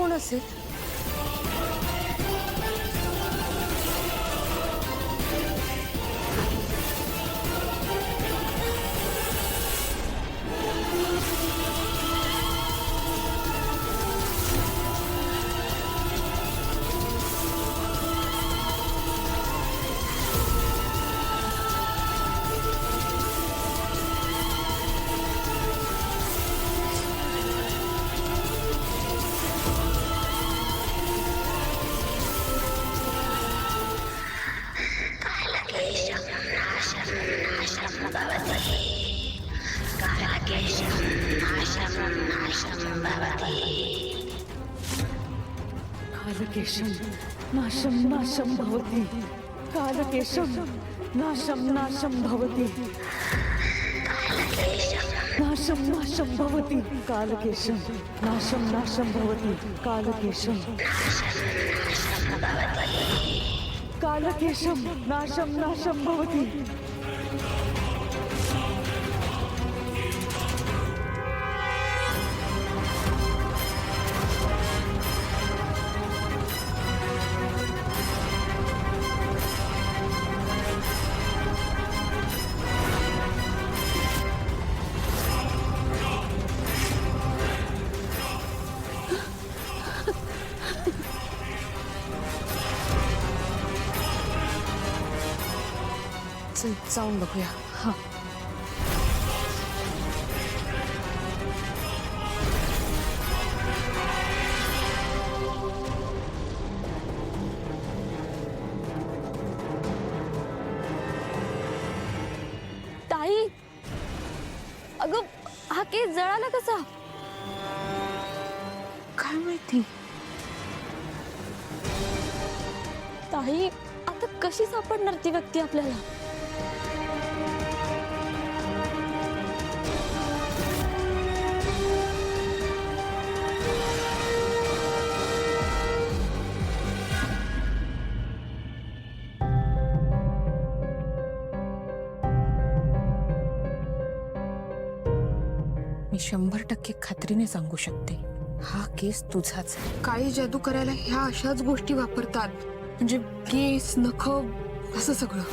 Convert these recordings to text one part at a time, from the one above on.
कोण असेल? कालकेशं नाशं नाशं भवति कालकेशं नाशं नाशं भवति नाशं नाशं भवति कालकेशं नाशं नाशं भवति कालकेशं कालकेशं नाशं नाशं भवति चल जाऊन बघूया. हा. ताई, अगं हा केस जळाला कसा? काय माहिती. ताई, आता कशी सापडणार ती व्यक्ती आपल्याला? मी 100% खात्रीने सांगू शकते, हा केस तुझाच आहे. काळी जादू करायला ह्या अशाच गोष्टी वापरतात, म्हणजे केस, नख, असं सगळं.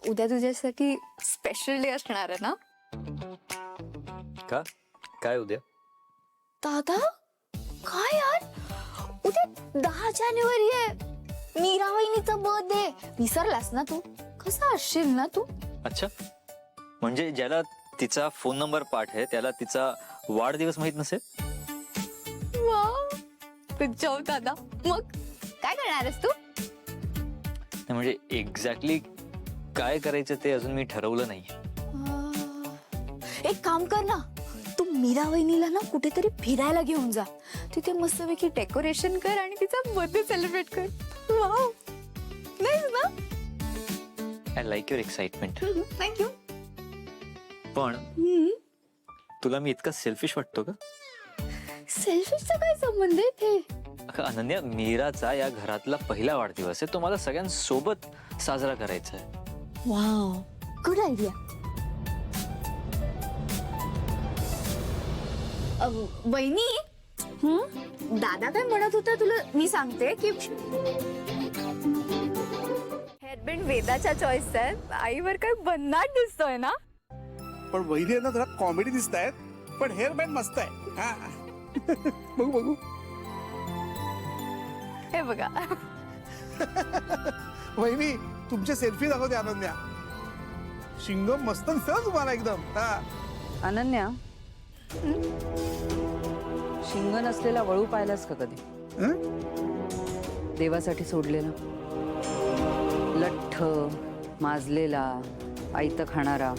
उद्या तुझ्यासाठी स्पेशल डे असणार आहे ना? का? काय उद्या? दादा, काय यार, उद्या 10 जानेवारी आहे. मीरा वहिनीचा बर्थडे. विसरलास ना तू? कसा असशील ना तू? अच्छा, म्हणजे ज्याला तिचा फोन नंबर पाठ आहे त्याला तिचा वाढदिवस माहित नसेल? वाव, गुड जॉब दादा. मग काय करणार आहेस तू? म्हणजे एक्झॅक्टली काय करायचं ते अजून मी ठरवलं नाही. एक काम कर ना, तू मीरा वहिनीला ना कुठेतरी फिरायला घेऊन जा. तिथे मस्तपैकी डेकोरेशन कर आणि तिचा बर्थडे सेलिब्रेट कर. वाव, नाईस ना? I like your excitement. Thank you. पण तुला मी इतका सेल्फिश वाटतो का? सेल्फिशचा काय संबंध आहे ते? अगं अनन्या, मीराचा या घरातला पहिला वाढदिवस आहे. तो मला सगळ्यांसोबत साजरा करायचा आहे. Wow, good idea. वहिनी, दादा काय म्हणत होता तुला मी सांगते की हेअरबँड वेदाच्या चॉईस आहे. आईवर काय भन्नाट दिसतोय ना? पण वहिनी आहे ना जरा कॉमेडी दिसत आहेत, पण हेअर बँड मस्त आहे. हा. बघू बघू. हे बघा. वहिनी तुमचे सेल्फी दाखवते अनन्या. शिंग मस्त दिसत तुम्हाला एकदम. हा. अनन्या, शिंग नसलेला वळू पाहिलास का कधी? हं? देवासाठी सोडलेला, लठ्ठ माजलेला, आयत खाणारा.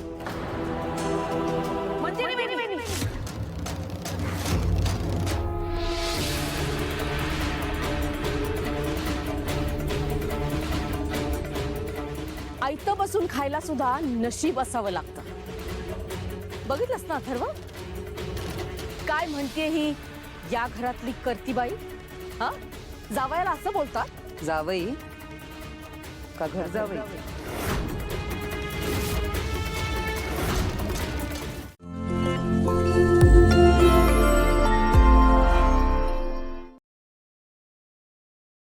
आयत बसून खायला सुद्धा नशीब असावं लागतं. बघितलंस ना अथर्व, काय म्हणते ही या घरातली करतीबाई? हा, जावयाला असं बोलतात? जावई का घर जावई?